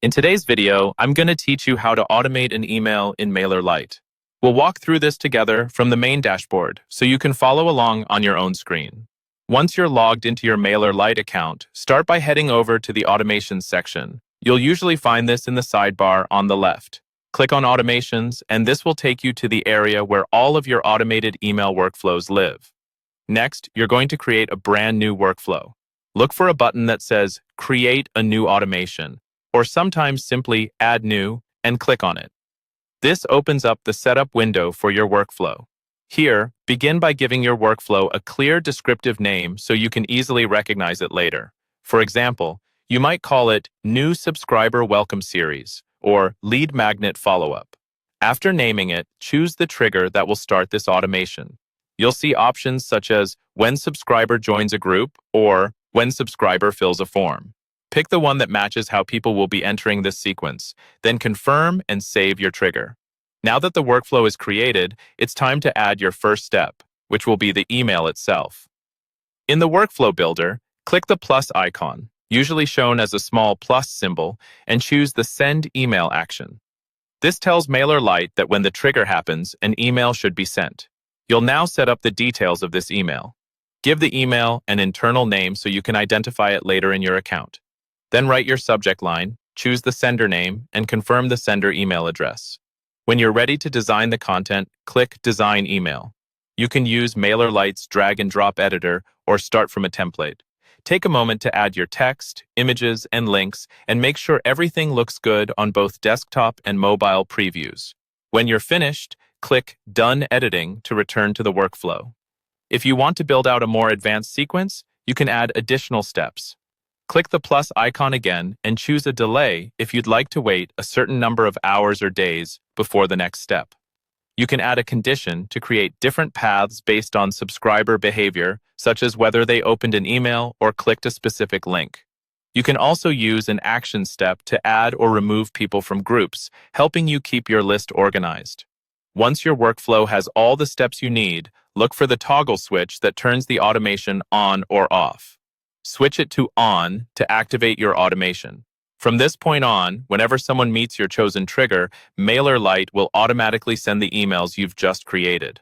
In today's video, I'm going to teach you how to automate an email in Mailerlite. We'll walk through this together from the main dashboard so you can follow along on your own screen. Once you're logged into your Mailerlite account, start by heading over to the Automations section. You'll usually find this in the sidebar on the left. Click on Automations, and this will take you to the area where all of your automated email workflows live. Next, you're going to create a brand new workflow. Look for a button that says Create a New Automation, or sometimes simply Add New, and click on it. This opens up the setup window for your workflow. Here, begin by giving your workflow a clear descriptive name so you can easily recognize it later. For example, you might call it New Subscriber Welcome Series or Lead Magnet Follow-up. After naming it, choose the trigger that will start this automation. You'll see options such as when subscriber joins a group or when subscriber fills a form. Pick the one that matches how people will be entering this sequence, then confirm and save your trigger. Now that the workflow is created, it's time to add your first step, which will be the email itself. In the Workflow Builder, click the plus icon, usually shown as a small plus symbol, and choose the Send Email action. This tells Mailerlite that when the trigger happens, an email should be sent. You'll now set up the details of this email. Give the email an internal name so you can identify it later in your account. Then write your subject line, choose the sender name, and confirm the sender email address. When you're ready to design the content, click Design Email. You can use Mailerlite's drag and drop editor or start from a template. Take a moment to add your text, images, and links, and make sure everything looks good on both desktop and mobile previews. When you're finished, click Done Editing to return to the workflow. If you want to build out a more advanced sequence, you can add additional steps. Click the plus icon again and choose a delay if you'd like to wait a certain number of hours or days before the next step. You can add a condition to create different paths based on subscriber behavior, such as whether they opened an email or clicked a specific link. You can also use an action step to add or remove people from groups, helping you keep your list organized. Once your workflow has all the steps you need, look for the toggle switch that turns the automation on or off. Switch it to On to activate your automation. From this point on, whenever someone meets your chosen trigger, Mailerlite will automatically send the emails you've just created.